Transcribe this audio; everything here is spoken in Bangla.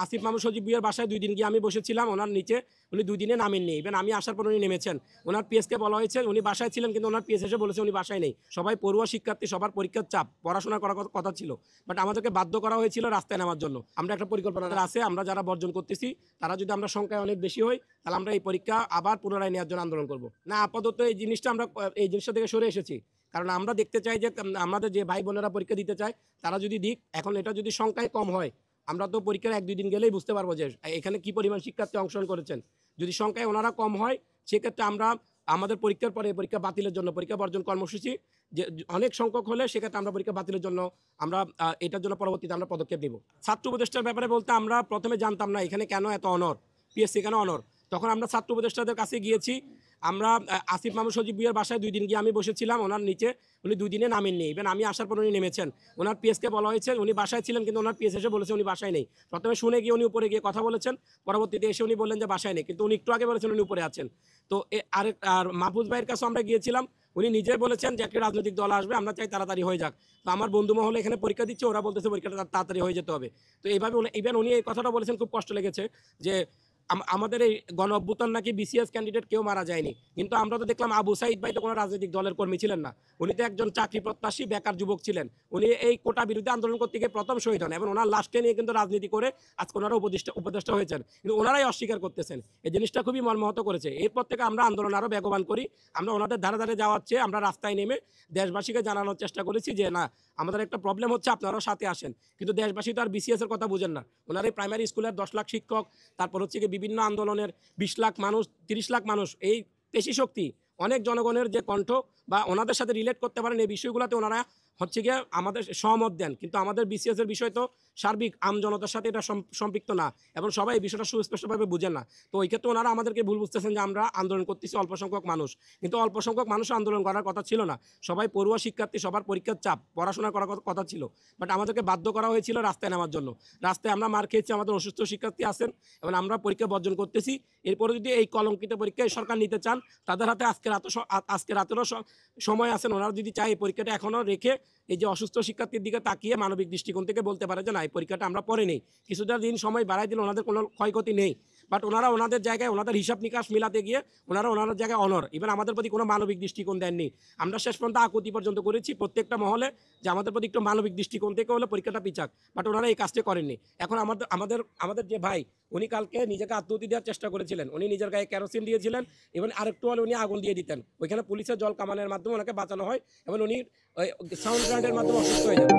আসিফ মাহমুদ সজীব ভুঁইয়ার বাসায় 2 দিন গিয়ে আমি বসেছিলাম ওনার নিচে। উনি 2 দিনে নামেননি। ইভেন আমি আসার পর উনি নেমেছেন। ওনার পিএসকে বলা হয়েছে উনি বাসায় ছিলেন, কিন্তু ওনার পিএস এসে বলেছে উনি বাসায় নেই। সবাই পড়ুয়া শিক্ষার্থী, সবার পরীক্ষার চাপ, পড়াশোনা করার কথা ছিল। বাট আমাদেরকে বাধ্য করা হয়েছিল রাস্তায় নামার জন্য। আমরা একটা পরিকল্পনা আছে, আমরা যারা বর্জন করতেছি তারা যদি আমরা সংখ্যায় অনেক বেশি হই, তাহলে আমরা এই পরীক্ষা আবার পুনরায় নেওয়ার জন্য আন্দোলন করব। না, আপাতত এই জিনিসটা আমরা এই জিনিসটা থেকে সরে এসেছি। কারণ আমরা দেখতে চাই যে আমাদের যে ভাই বোনেরা পরীক্ষা দিতে চায় তারা যদি দিক। এখন এটা যদি সংখ্যায় কম হয়, আমরা তো পরীক্ষার 1-2 দিন গেলেই বুঝতে পারবো যে এখানে কি পরিমাণ শিক্ষার্থী অংশগ্রহণ করেছেন। যদি সংখ্যায় ওনারা কম হয়, সেক্ষেত্রে আমরা আমাদের পরীক্ষার পরে পরীক্ষা বাতিলের জন্য পরীক্ষা বর্জন কর্মসূচি যে অনেক সংখ্যক হলে সেক্ষেত্রে আমরা পরীক্ষা বাতিলের জন্য আমরা এটার জন্য পরবর্তীতে আমরা পদক্ষেপ নিব। ছাত্র উপদেষ্টার ব্যাপারে বলতে আমরা প্রথমে জানতাম না এখানে কেন এত অনর, পিএসসি কেন অনর। তখন আমরা ছাত্র উপদেষ্টাদের কাছে গিয়েছি। আমরা আসিফ মাহমুদ সজীব ভুঁইয়ার বাসায় 2 দিন গিয়ে আমি বসেছিলাম ওনার নিচে। উনি 2 দিনে নামেননি। ইভেন আমি আসার পর উনি নেমেছেন। ওনার পিএসকে বলা হয়েছে উনি বাসায় ছিলেন, কিন্তু ওনার পিএস এসে বলেছে উনি বাসায় নেই। প্রথমে শুনে গিয়ে উনি উপরে গিয়ে কথা বলেছেন, পরবর্তীতে এসে উনি বললেন যে বাসায় নেই, কিন্তু উনি একটু আগে বলেছেন উনি উপরে আছেন। তো আর মাহফুজ ভাইয়ের কাছে আমরা গিয়েছিলাম। উনি নিজে বলেছেন যে একটা রাজনৈতিক দল আসবে, আমরা চাই তাড়াতাড়ি হয়ে যাক। তো আমার বন্ধু মহলে এখানে পরীক্ষা দিচ্ছে, ওরা বলতেছে পরীক্ষাটা তাড়াতাড়ি হয়ে যেতে হবে। তো এইভাবে ইভেন উনি এই কথাটা বলেছেন, খুব কষ্ট লেগেছে যে আমাদের এই গণ অভ্যুত্থান নাকি বিসিএস ক্যান্ডিডেট কেউ মারা যায়নি, কিন্তু আমরা তো দেখলাম আবু সাইদ ভাই তো কোনো রাজনৈতিক দলের কর্মী ছিলেন না। উনি তো একজন চাকরি প্রত্যাশী বেকার যুবক ছিলেন। উনি এই কোটা বিরুদ্ধে আন্দোলন করতে গিয়ে প্রথম শহীদ হন এবং ওনার লাশকে নিয়ে কিন্তু রাজনীতি করে আজকে ওনারা উপদেষ্টা হয়েছেন, কিন্তু ওনারাই অস্বীকার করতেছেন। এই জিনিসটা খুবই মর্মাহত করেছে। এরপর থেকে আমরা আন্দোলন আরও বেগবান করি। আমরা ওনাদের ধারে ধারে যাওয়ার চেয়ে আমরা রাস্তায় নেমে দেশবাসীকে জানানোর চেষ্টা করেছি যে না, আমাদের একটা প্রবলেম হচ্ছে, আপনারাও সাথে আসেন। কিন্তু দেশবাসী তো আর বিসিএস এর কথা বুঝেন না। ওনার এই প্রাইমারি স্কুলের 10 লাখ শিক্ষক, তারপর হচ্ছে কি বিভিন্ন আন্দোলনের 20 লাখ মানুষ, 30 লাখ মানুষ, এই পেশি শক্তি, অনেক জনগণের যে কণ্ঠ বা ওনাদের সাথে রিলেট করতে পারেন, এই বিষয়গুলোতে ওনারা হচ্ছে গিয়ে আমাদের সহমত দেন। কিন্তু আমাদের বিসিএস এর বিষয় তো সার্বিক আমজনতার সাথে এটা সম্পৃক্ত না এবং সবাই এই বিষয়টা সুস্পষ্টভাবে বুঝেন না। তো ওই ক্ষেত্রে ওনারা আমাদেরকে ভুল বুঝতেছেন যে আমরা আন্দোলন করতেছি অল্প সংখ্যক মানুষ, কিন্তু অল্প সংখ্যক মানুষ আন্দোলন করার কথা ছিল না। সবাই পড়ুয়া শিক্ষার্থী, সবার পরীক্ষার চাপ, পড়াশোনা করার কথা ছিল। বাট আমাদেরকে বাধ্য করা হয়েছিল রাস্তায় নামার জন্য। রাস্তায় আমরা মার খেয়েছি, আমাদের অসুস্থ শিক্ষার্থী আছেন এবং আমরা পরীক্ষা বর্জন করতেছি। এরপরে যদি এই কলঙ্কিত পরীক্ষায় সরকার নিতে চান, তাদের হাতে আজকে রাতেরও সময় আছেন। ওনারা যদি চায় এই পরীক্ষাটা এখনও রেখে এই যে অসুস্থ শিক্ষার্থীর দিকে তাকিয়ে মানবিক দৃষ্টিকোণ থেকে বলতে পারে যে না, এই পরীক্ষাটা আমরা পরে নেই, কিছুটা দিন সময় বাড়াই দিলে ওনাদের কোনো ক্ষয়ক্ষতি নেই। বাট ওনারা ওনাদের জায়গায় ওনাদের হিসাব নিকাশ মিলাতে গিয়ে ওনাদের জায়গায় অনর, ইভেন আমাদের প্রতি কোনো মানবিক দৃষ্টিকোণ দেননি। আমরা শেষ পর্যন্ত আকুতি পর্যন্ত করেছি প্রত্যেকটা মহলে যে আমাদের প্রতি একটু মানবিক দৃষ্টিকোণ থেকে হলে পরীক্ষাটা পিছাক। বাট ওনারা এই কাজটা করেননি। এখন আমাদের যে ভাই, উনি কালকে নিজেকে আত্মহত্যা দেওয়ার চেষ্টা করেছিলেন। উনি নিজের গায়ে কেরোসিন দিয়েছিলেন এবং আরেকটু হলে উনি আগুন দিয়ে দিতেন। ওইখানে পুলিশের জল কামানের মাধ্যমে ওনাকে বাঁচানো হয় এবং উনি সাউন্ড গ্রাউন্ডের মাধ্যমে অসুস্থ হয়ে যান।